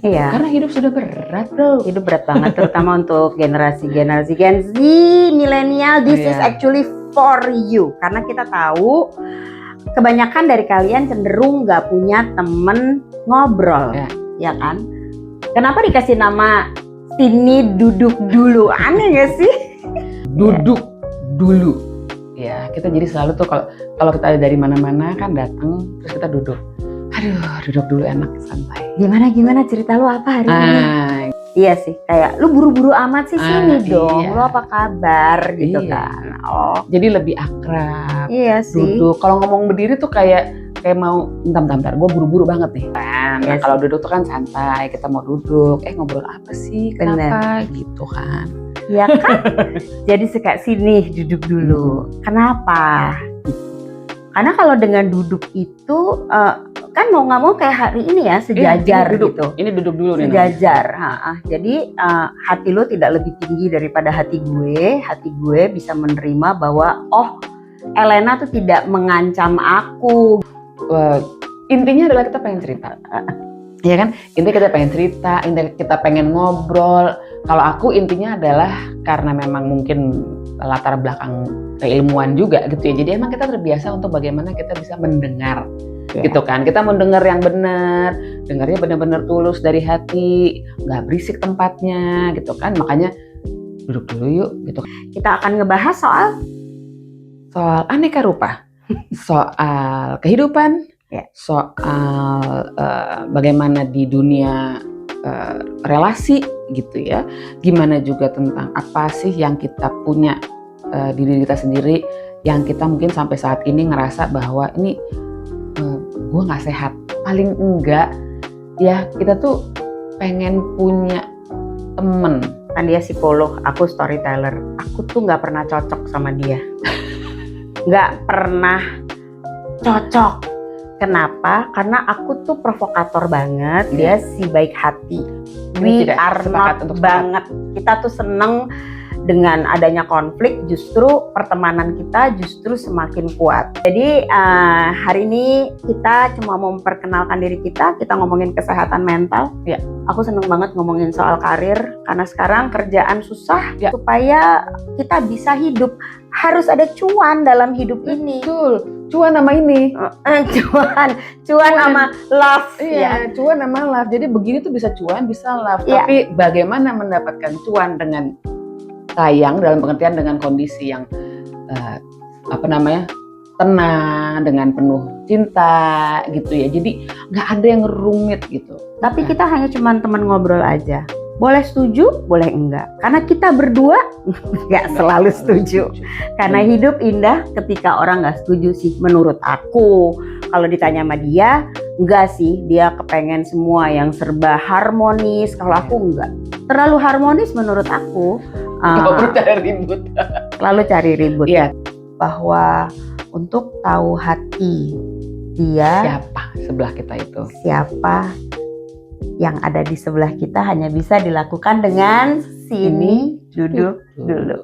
Iya. Karena hidup sudah berat, bro. Hidup berat banget, terutama untuk generasi-generasi Gen Z, milenial. This is actually for you. Karena kita tahu kebanyakan dari kalian cenderung nggak punya temen ngobrol, ya kan? Kenapa dikasih nama sini duduk dulu? Aneh nggak sih? Duduk dulu. Ya, kita jadi selalu tuh kalau kita dari mana-mana kan datang terus kita duduk. Aduh, duduk dulu enak, santai. Gimana cerita lu apa hari ini? Iya sih, kayak lu buru-buru amat sih, sini dong. Lu apa kabar gitu kan? Oh, jadi lebih akrab. Iya sih. Duduk. Kalau ngomong berdiri tuh kayak mau bentar, gue buru-buru banget nih. Nah, kalau duduk tuh kan santai, kita mau duduk. Ngobrol apa sih? Kenapa? Gitu kan? Iya kan? Jadi suka sini duduk dulu. Kenapa? Karena kalau dengan duduk itu kan mau nggak mau kayak hari ini ya sejajar gitu. Ini duduk dulu nih. Sejajar. Jadi hati lo tidak lebih tinggi daripada hati gue. Hati gue bisa menerima bahwa Elena tuh tidak mengancam aku. Intinya adalah kita pengen cerita. Ya kan? Intinya kita pengen cerita, intinya kita pengen ngobrol. Kalau aku intinya adalah karena memang mungkin latar belakang keilmuan juga gitu ya. Jadi emang kita terbiasa untuk bagaimana kita bisa mendengar. Gitu kan, kita mau dengar yang benar, dengarnya benar-benar tulus dari hati, nggak berisik tempatnya, gitu kan. Makanya duduk dulu yuk, gitu. Kita akan ngebahas soal aneka rupa, soal kehidupan, soal bagaimana di dunia relasi, gitu ya. Gimana juga tentang apa sih yang kita punya di diri kita sendiri, yang kita mungkin sampai saat ini ngerasa bahwa ini gue nggak sehat. Paling enggak ya kita tuh pengen punya temen. Kan dia psikolog, aku storyteller. Aku tuh nggak pernah cocok sama dia. Nggak pernah cocok. Kenapa? Karena aku tuh provokator banget. Dia si baik hati. We are not banget. Kita tuh seneng dengan adanya konflik, justru pertemanan kita justru semakin kuat. Jadi hari ini kita cuma mau memperkenalkan diri kita ngomongin kesehatan mental. Ya. Aku seneng banget ngomongin soal karir, karena sekarang kerjaan susah. Supaya kita bisa hidup, harus ada cuan dalam hidup ini. Betul, cuan sama ini. Cuan sama love. Iya, cuan sama love. Jadi begini tuh bisa cuan, bisa love. Tapi bagaimana mendapatkan cuan dengan sayang, dalam pengertian dengan kondisi yang tenang, dengan penuh cinta gitu ya. Jadi nggak ada yang rumit gitu. Tapi kita hanya cuman teman ngobrol aja. Boleh setuju, boleh enggak. Karena kita berdua nggak selalu setuju. Karena hidup indah ketika orang nggak setuju sih menurut aku. Kalau ditanya sama dia, enggak sih. Dia kepengen semua yang serba harmonis. Kalau aku enggak. Terlalu harmonis menurut aku. Lalu cari ribut. Iya. Bahwa untuk tahu hati dia, siapa sebelah kita itu, siapa yang ada di sebelah kita, hanya bisa dilakukan dengan sini duduk dulu.